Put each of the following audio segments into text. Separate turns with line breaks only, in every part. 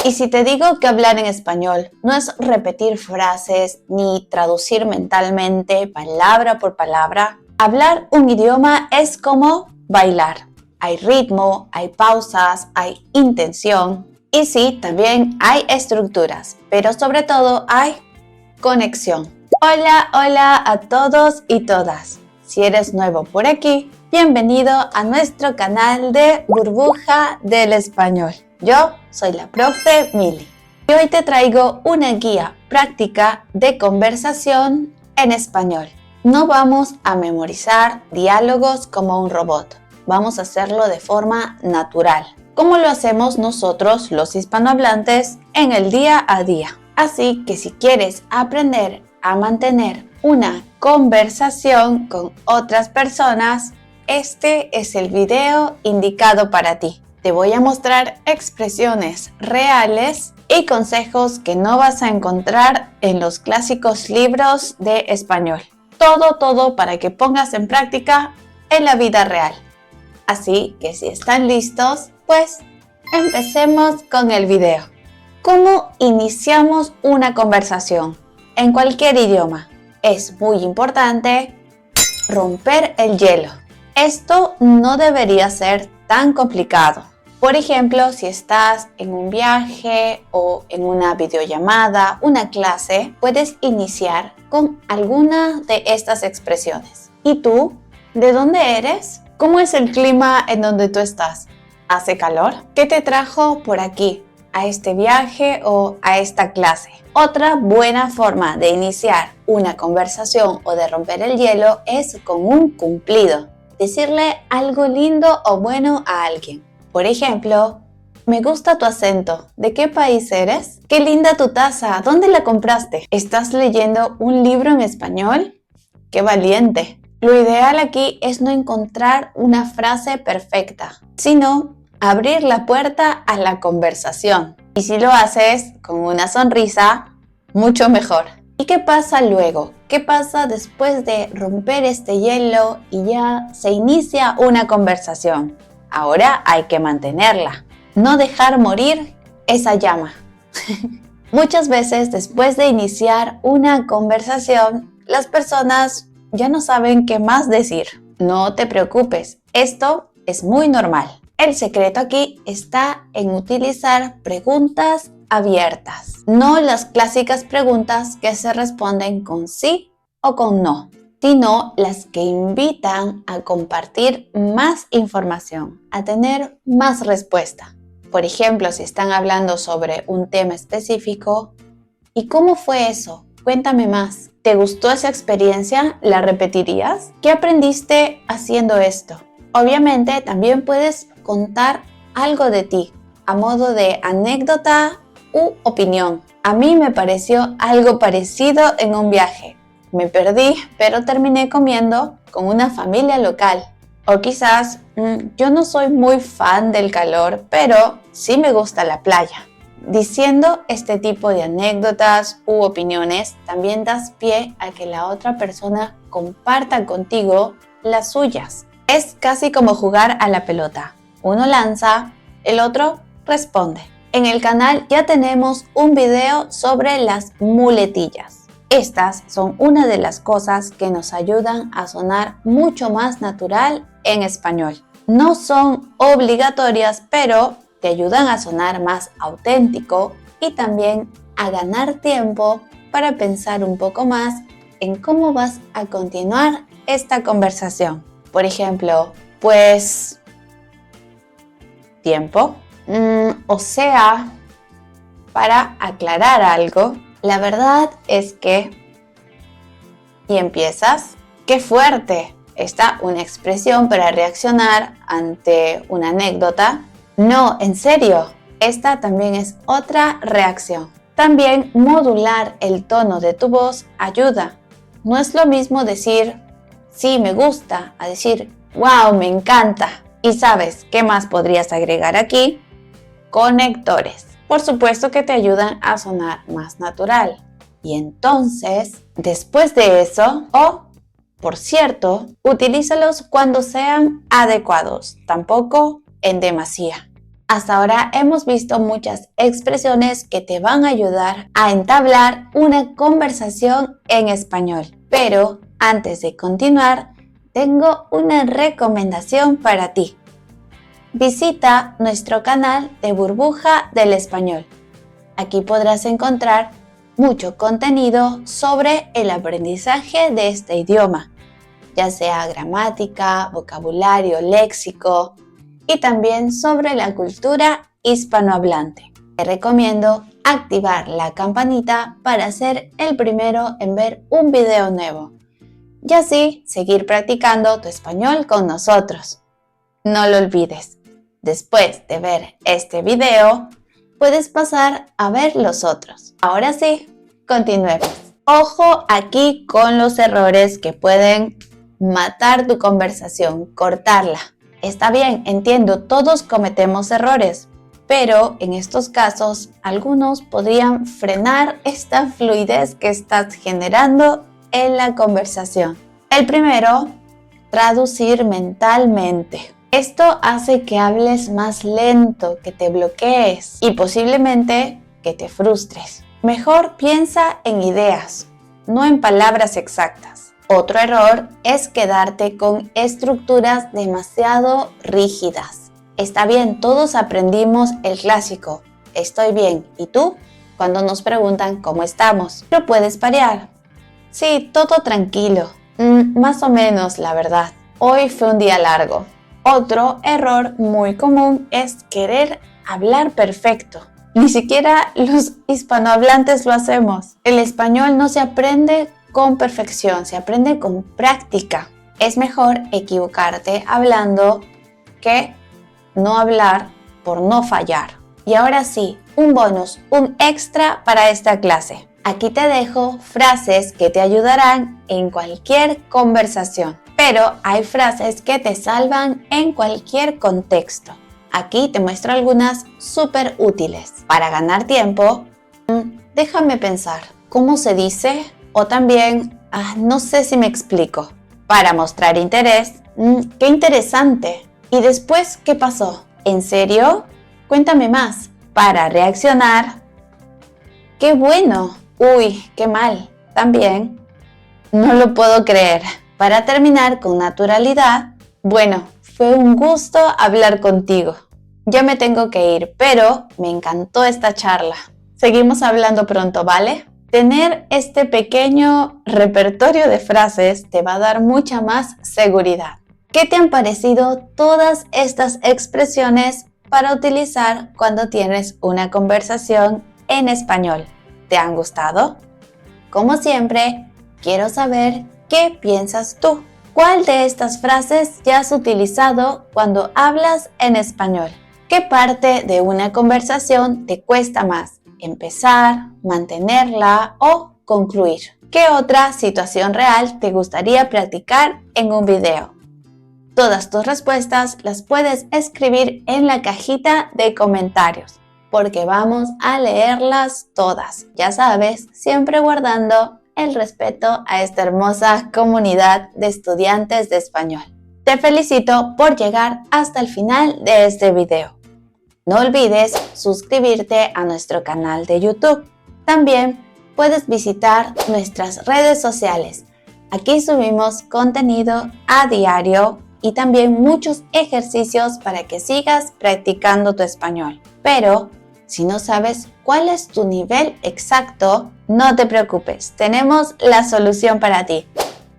Y si te digo que hablar en español no es repetir frases ni traducir mentalmente palabra por palabra, hablar un idioma es como bailar. Hay ritmo, hay pausas, hay intención y sí, también hay estructuras, pero sobre todo hay conexión. Hola a todos y todas. Si eres nuevo por aquí, bienvenido a nuestro canal de Burbuja del Español. Yo soy la profe Mili y hoy te traigo una guía práctica de conversación en español. No vamos a memorizar diálogos como un robot, vamos a hacerlo de forma natural, como lo hacemos nosotros los hispanohablantes en el día a día. Así que si quieres aprender a mantener una conversación con otras personas, este es el video indicado para ti. Te voy a mostrar expresiones reales y consejos que no vas a encontrar en los clásicos libros de español. Todo para que pongas en práctica en la vida real. Así que si están listos, pues empecemos con el video. ¿Cómo iniciamos una conversación? En cualquier idioma. Es muy importante romper el hielo. Esto no debería ser tan complicado. Por ejemplo, si estás en un viaje o en una videollamada, una clase, puedes iniciar con alguna de estas expresiones. ¿Y tú? ¿De dónde eres? ¿Cómo es el clima en donde tú estás? ¿Hace calor? ¿Qué te trajo por aquí, a este viaje o a esta clase? Otra buena forma de iniciar una conversación o de romper el hielo es con un cumplido. Decirle algo lindo o bueno a alguien. Por ejemplo, me gusta tu acento. ¿De qué país eres? ¡Qué linda tu taza! ¿Dónde la compraste? ¿Estás leyendo un libro en español? ¡Qué valiente! Lo ideal aquí es no encontrar una frase perfecta, sino abrir la puerta a la conversación. Y si lo haces con una sonrisa, mucho mejor. ¿Y qué pasa luego? ¿Qué pasa después de romper este hielo y ya se inicia una conversación? Ahora hay que mantenerla, no dejar morir esa llama. Muchas veces después de iniciar una conversación, las personas ya no saben qué más decir. No te preocupes, esto es muy normal. El secreto aquí está en utilizar preguntas abiertas, no las clásicas preguntas que se responden con sí o con no, sino las que invitan a compartir más información, a tener más respuesta. Por ejemplo, si están hablando sobre un tema específico, ¿y cómo fue eso? Cuéntame más. ¿Te gustó esa experiencia? ¿La repetirías? ¿Qué aprendiste haciendo esto? Obviamente, también puedes contar algo de ti, a modo de anécdota u opinión. A mí me pareció algo parecido en un viaje. Me perdí, pero terminé comiendo con una familia local. O quizás, yo no soy muy fan del calor, pero sí me gusta la playa. Diciendo este tipo de anécdotas u opiniones, también das pie a que la otra persona comparta contigo las suyas. Es casi como jugar a la pelota. Uno lanza, el otro responde. En el canal ya tenemos un video sobre las muletillas. Estas son una de las cosas que nos ayudan a sonar mucho más natural en español. No son obligatorias, pero te ayudan a sonar más auténtico y también a ganar tiempo para pensar un poco más en cómo vas a continuar esta conversación. Por ejemplo, pues, tiempo. O sea, para aclarar algo, la verdad es que... Y empiezas. ¡Qué fuerte! Está una expresión para reaccionar ante una anécdota. No, en serio, esta también es otra reacción. También modular el tono de tu voz ayuda. No es lo mismo decir sí, me gusta, a decir wow, me encanta. ¿Y sabes qué más podrías agregar aquí? Conectores. Por supuesto que te ayudan a sonar más natural. Y entonces, después de eso, por cierto, utilízalos cuando sean adecuados, tampoco en demasía. Hasta ahora hemos visto muchas expresiones que te van a ayudar a entablar una conversación en español. Pero antes de continuar, tengo una recomendación para ti. Visita nuestro canal de Burbuja del Español. Aquí podrás encontrar mucho contenido sobre el aprendizaje de este idioma, ya sea gramática, vocabulario, léxico y también sobre la cultura hispanohablante. Te recomiendo activar la campanita para ser el primero en ver un video nuevo y así seguir practicando tu español con nosotros. No lo olvides, después de ver este video, puedes pasar a ver los otros. Ahora sí, continuemos. Ojo aquí con los errores que pueden matar tu conversación, cortarla. Está bien, entiendo, todos cometemos errores, pero en estos casos algunos podrían frenar esta fluidez que estás generando en la conversación. El primero, traducir mentalmente. Esto hace que hables más lento, que te bloquees y posiblemente que te frustres. Mejor piensa en ideas, no en palabras exactas. Otro error es quedarte con estructuras demasiado rígidas. Está bien, todos aprendimos el clásico, estoy bien, ¿y tú? Cuando nos preguntan cómo estamos. Pero puedes variar. Sí, todo tranquilo. Más o menos, la verdad. Hoy fue un día largo. Otro error muy común es querer hablar perfecto. Ni siquiera los hispanohablantes lo hacemos. El español no se aprende con perfección, se aprende con práctica. Es mejor equivocarte hablando que no hablar por no fallar. Y ahora sí, un bonus, un extra para esta clase. Aquí te dejo frases que te ayudarán en cualquier conversación, pero hay frases que te salvan en cualquier contexto. Aquí te muestro algunas súper útiles. Para ganar tiempo, déjame pensar, ¿cómo se dice? O también, no sé si me explico. Para mostrar interés, ¡qué interesante! ¿Y después qué pasó? ¿En serio? Cuéntame más. Para reaccionar, ¡qué bueno! ¡Uy, qué mal! También, no lo puedo creer. Para terminar con naturalidad, bueno, fue un gusto hablar contigo. Ya me tengo que ir, pero me encantó esta charla. Seguimos hablando pronto, ¿vale? Tener este pequeño repertorio de frases te va a dar mucha más seguridad. ¿Qué te han parecido todas estas expresiones para utilizar cuando tienes una conversación en español? ¿Te han gustado? Como siempre, quiero saber qué piensas tú. ¿Cuál de estas frases ya has utilizado cuando hablas en español? ¿Qué parte de una conversación te cuesta más? ¿Empezar, mantenerla o concluir? ¿Qué otra situación real te gustaría practicar en un video? Todas tus respuestas las puedes escribir en la cajita de comentarios, porque vamos a leerlas todas. Ya sabes, siempre guardando el respeto a esta hermosa comunidad de estudiantes de español. Te felicito por llegar hasta el final de este video. No olvides suscribirte a nuestro canal de YouTube. También puedes visitar nuestras redes sociales. Aquí subimos contenido a diario y también muchos ejercicios para que sigas practicando tu español. Pero si no sabes cuál es tu nivel exacto, no te preocupes, tenemos la solución para ti.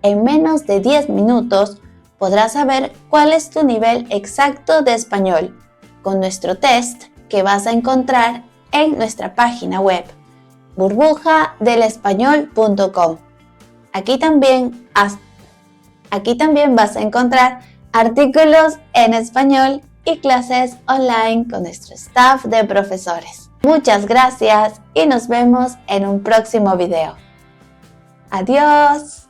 En menos de 10 minutos podrás saber cuál es tu nivel exacto de español con nuestro test que vas a encontrar en nuestra página web burbujadelespañol.com. Aquí también vas a encontrar artículos en español y clases online con nuestro staff de profesores. Muchas gracias y nos vemos en un próximo video. Adiós.